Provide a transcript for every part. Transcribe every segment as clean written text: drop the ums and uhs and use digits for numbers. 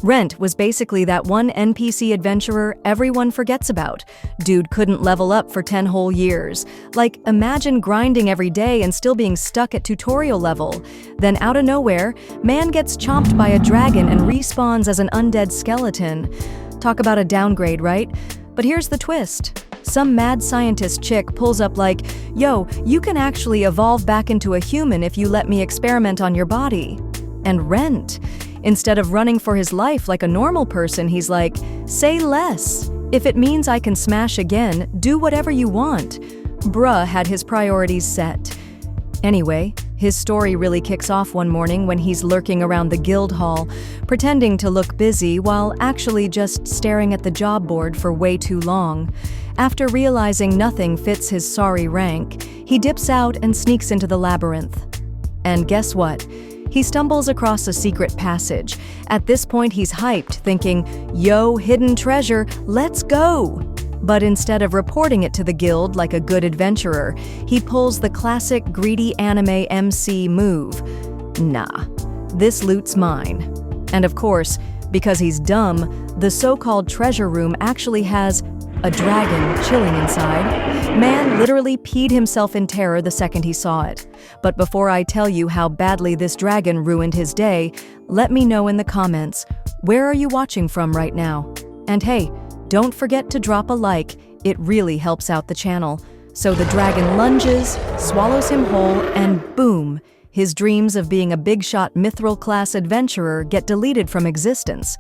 Rent was basically that one NPC adventurer everyone forgets about. Dude couldn't level up for 10 whole years. Like, imagine grinding every day and still being stuck at tutorial level. Then out of nowhere, man gets chomped by a dragon and respawns as an undead skeleton. Talk about a downgrade, right? But here's the twist. Some mad scientist chick pulls up like, "Yo, you can actually evolve back into a human if you let me experiment on your body." And Rent, instead of running for his life like a normal person, he's like, "Say less. If it means I can smash again, do whatever you want." Bruh had his priorities set. Anyway, his story really kicks off one morning when he's lurking around the guild hall, pretending to look busy while actually just staring at the job board for way too long. After realizing nothing fits his sorry rank, he dips out and sneaks into the labyrinth. And guess what? He stumbles across a secret passage. At this point, he's hyped, thinking, "Yo, hidden treasure, let's go!" But instead of reporting it to the guild like a good adventurer, he pulls the classic greedy anime MC move. Nah, this loot's mine. And of course, because he's dumb, the so-called treasure room actually has a dragon chilling inside. Man literally peed himself in terror the second he saw it. But before I tell you how badly this dragon ruined his day, let me know in the comments, where are you watching from right now? And hey, don't forget to drop a like, it really helps out the channel. So the dragon lunges, swallows him whole, and boom! His dreams of being a big-shot mithril-class adventurer get deleted from existence.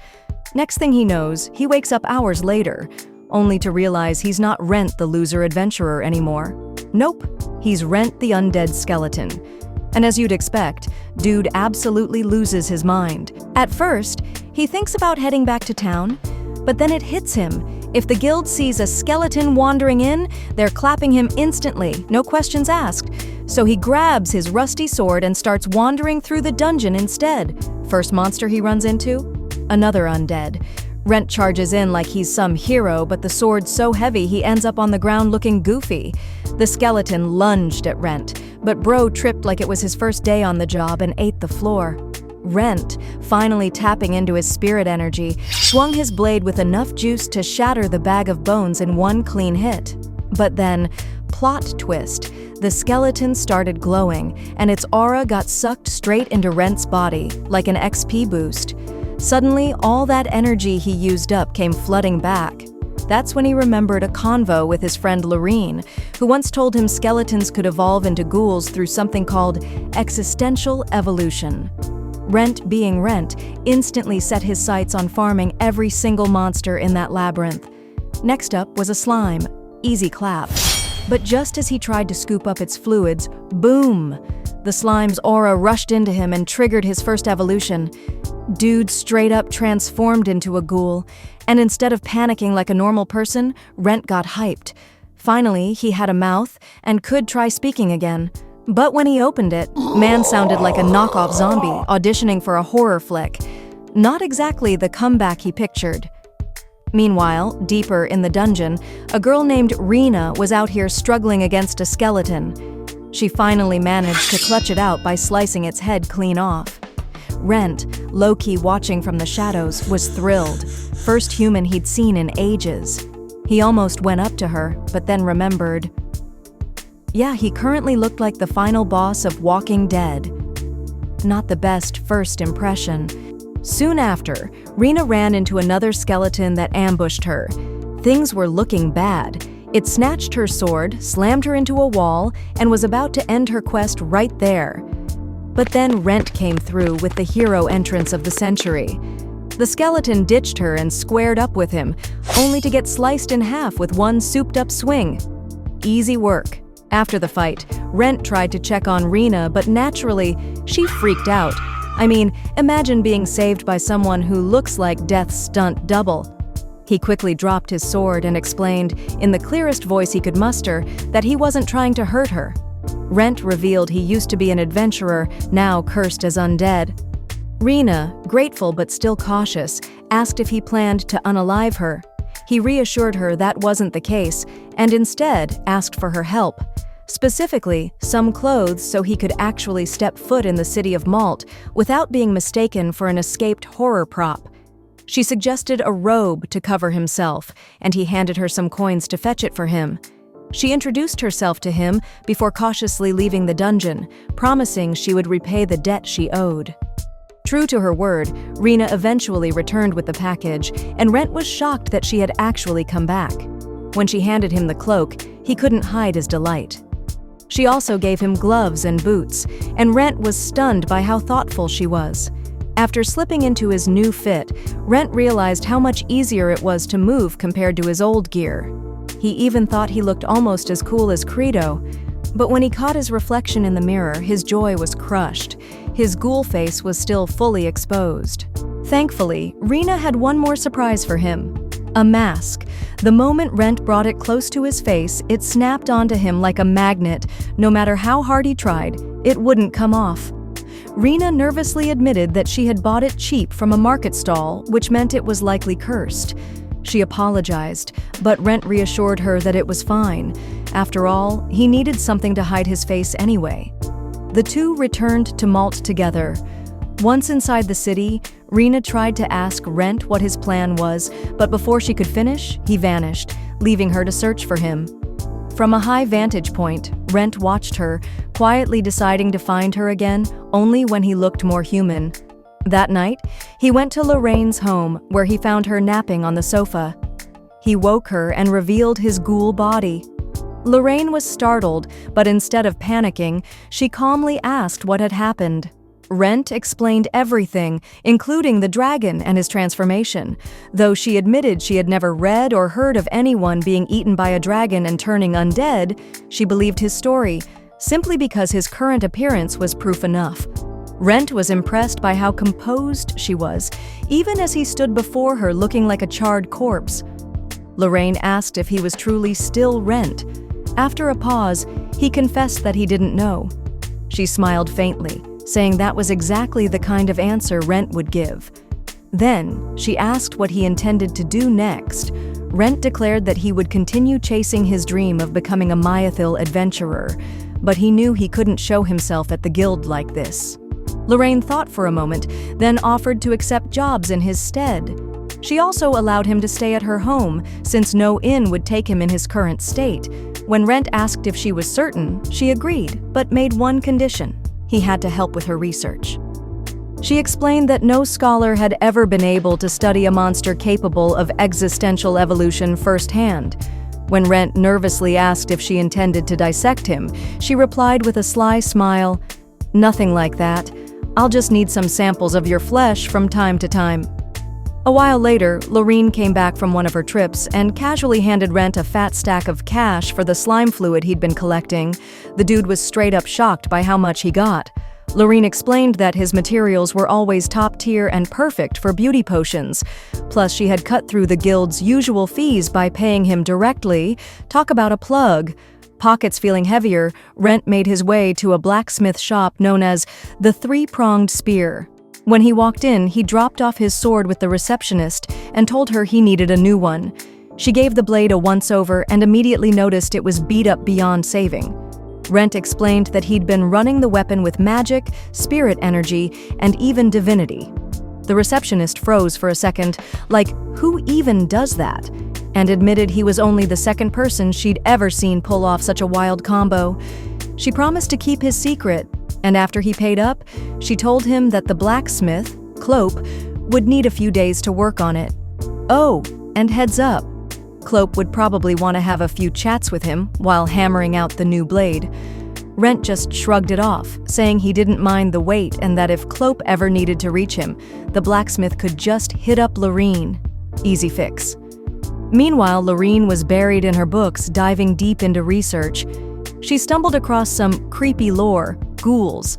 Next thing he knows, he wakes up hours later, only to realize he's not Rent the loser adventurer anymore. Nope, he's Rent the undead skeleton. And as you'd expect, dude absolutely loses his mind. At first, he thinks about heading back to town, but then it hits him. If the guild sees a skeleton wandering in, they're clapping him instantly, no questions asked. So he grabs his rusty sword and starts wandering through the dungeon instead. First monster he runs into? Another undead. Rent charges in like he's some hero, but the sword's so heavy he ends up on the ground looking goofy. The skeleton lunged at Rent, but bro tripped like it was his first day on the job and ate the floor. Rent, finally tapping into his spirit energy, swung his blade with enough juice to shatter the bag of bones in one clean hit. But then, plot twist, the skeleton started glowing, and its aura got sucked straight into Rent's body, like an XP boost. Suddenly, all that energy he used up came flooding back. That's when he remembered a convo with his friend Lorene, who once told him skeletons could evolve into ghouls through something called existential evolution. Rent, being Rent, instantly set his sights on farming every single monster in that labyrinth. Next up was a slime. Easy clap. But just as he tried to scoop up its fluids, boom! The slime's aura rushed into him and triggered his first evolution. Dude straight up transformed into a ghoul, and instead of panicking like a normal person, Rent got hyped. Finally, he had a mouth and could try speaking again. But when he opened it, man sounded like a knockoff zombie auditioning for a horror flick. Not exactly the comeback he pictured. Meanwhile, deeper in the dungeon, a girl named Rena was out here struggling against a skeleton. She finally managed to clutch it out by slicing its head clean off. Rent, low-key watching from the shadows, was thrilled. First human he'd seen in ages. He almost went up to her, but then remembered. Yeah, he currently looked like the final boss of Walking Dead. Not the best first impression. Soon after, Rena ran into another skeleton that ambushed her. Things were looking bad. It snatched her sword, slammed her into a wall, and was about to end her quest right there. But then Rent came through with the hero entrance of the century. The skeleton ditched her and squared up with him, only to get sliced in half with one souped-up swing. Easy work. After the fight, Rent tried to check on Rena, but naturally, she freaked out. I mean, imagine being saved by someone who looks like Death's stunt double. He quickly dropped his sword and explained, in the clearest voice he could muster, that he wasn't trying to hurt her. Rent revealed he used to be an adventurer, now cursed as undead. Rena, grateful but still cautious, asked if he planned to unalive her. He reassured her that wasn't the case, and instead asked for her help. Specifically, some clothes so he could actually step foot in the city of Malt without being mistaken for an escaped horror prop. She suggested a robe to cover himself, and he handed her some coins to fetch it for him. She introduced herself to him before cautiously leaving the dungeon, promising she would repay the debt she owed. True to her word, Rina eventually returned with the package, and Rent was shocked that she had actually come back. When she handed him the cloak, he couldn't hide his delight. She also gave him gloves and boots, and Rent was stunned by how thoughtful she was. After slipping into his new fit, Rent realized how much easier it was to move compared to his old gear. He even thought he looked almost as cool as Credo, but when he caught his reflection in the mirror, his joy was crushed. His ghoul face was still fully exposed. Thankfully, Rina had one more surprise for him. A mask. The moment Rent brought it close to his face, it snapped onto him like a magnet. No matter how hard he tried, it wouldn't come off. Rina nervously admitted that she had bought it cheap from a market stall, which meant it was likely cursed. She apologized, but Rent reassured her that it was fine. After all, he needed something to hide his face anyway. The two returned to Malt together. Once inside the city, Rina tried to ask Rent what his plan was, but before she could finish, he vanished, leaving her to search for him. From a high vantage point, Rent watched her, quietly deciding to find her again only when he looked more human. That night, he went to Lorraine's home, where he found her napping on the sofa. He woke her and revealed his ghoul body. Lorraine was startled, but instead of panicking, she calmly asked what had happened. Rent explained everything, including the dragon and his transformation. Though she admitted she had never read or heard of anyone being eaten by a dragon and turning undead, she believed his story, simply because his current appearance was proof enough. Rent was impressed by how composed she was, even as he stood before her looking like a charred corpse. Lorraine asked if he was truly still Rent. After a pause, he confessed that he didn't know. She smiled faintly, saying that was exactly the kind of answer Rent would give. Then, she asked what he intended to do next. Rent declared that he would continue chasing his dream of becoming a Myethil adventurer, but he knew he couldn't show himself at the guild like this. Lorraine thought for a moment, then offered to accept jobs in his stead. She also allowed him to stay at her home, since no inn would take him in his current state. When Rent asked if she was certain, she agreed, but made one condition: he had to help with her research. She explained that no scholar had ever been able to study a monster capable of existential evolution firsthand. When Rent nervously asked if she intended to dissect him, she replied with a sly smile, "Nothing like that. I'll just need some samples of your flesh from time to time." A while later, Lorraine came back from one of her trips and casually handed Rent a fat stack of cash for the slime fluid he'd been collecting. The dude was straight up shocked by how much he got. Lorraine explained that his materials were always top tier and perfect for beauty potions. Plus, she had cut through the guild's usual fees by paying him directly. Talk about a plug. Pockets feeling heavier, Rent made his way to a blacksmith shop known as the Three-Pronged Spear. When he walked in, he dropped off his sword with the receptionist and told her he needed a new one. She gave the blade a once-over and immediately noticed it was beat up beyond saving. Rent explained that he'd been running the weapon with magic, spirit energy, and even divinity. The receptionist froze for a second, like, who even does that? And admitted he was only the second person she'd ever seen pull off such a wild combo. She promised to keep his secret, and after he paid up, she told him that the blacksmith, Clope, would need a few days to work on it. Oh, and heads up, Clope would probably want to have a few chats with him while hammering out the new blade. Rent just shrugged it off, saying he didn't mind the wait and that if Clope ever needed to reach him, the blacksmith could just hit up Lorraine. Easy fix. Meanwhile, Lorraine was buried in her books, diving deep into research. She stumbled across some creepy lore, ghouls.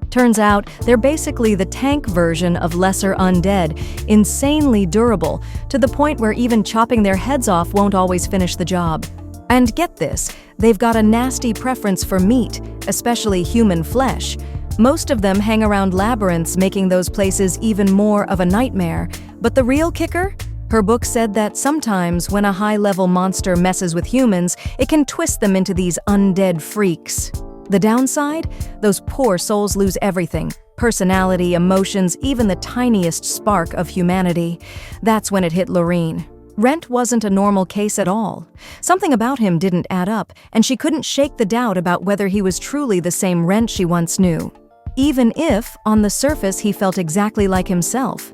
Turns out, they're basically the tank version of lesser undead, insanely durable, to the point where even chopping their heads off won't always finish the job. And get this, they've got a nasty preference for meat, especially human flesh. Most of them hang around labyrinths, making those places even more of a nightmare. But the real kicker? Her book said that sometimes when a high-level monster messes with humans, it can twist them into these undead freaks. The downside? Those poor souls lose everything. Personality, emotions, even the tiniest spark of humanity. That's when it hit Lorene. Rent wasn't a normal case at all. Something about him didn't add up, and she couldn't shake the doubt about whether he was truly the same Rent she once knew. Even if, on the surface, he felt exactly like himself.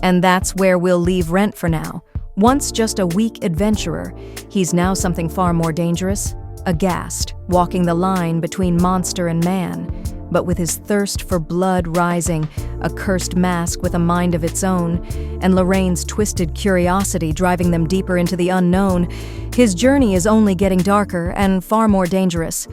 And that's where we'll leave Rent for now. Once just a weak adventurer, he's now something far more dangerous. A ghast, walking the line between monster and man. But with his thirst for blood rising, a cursed mask with a mind of its own, and Lorraine's twisted curiosity driving them deeper into the unknown, his journey is only getting darker and far more dangerous.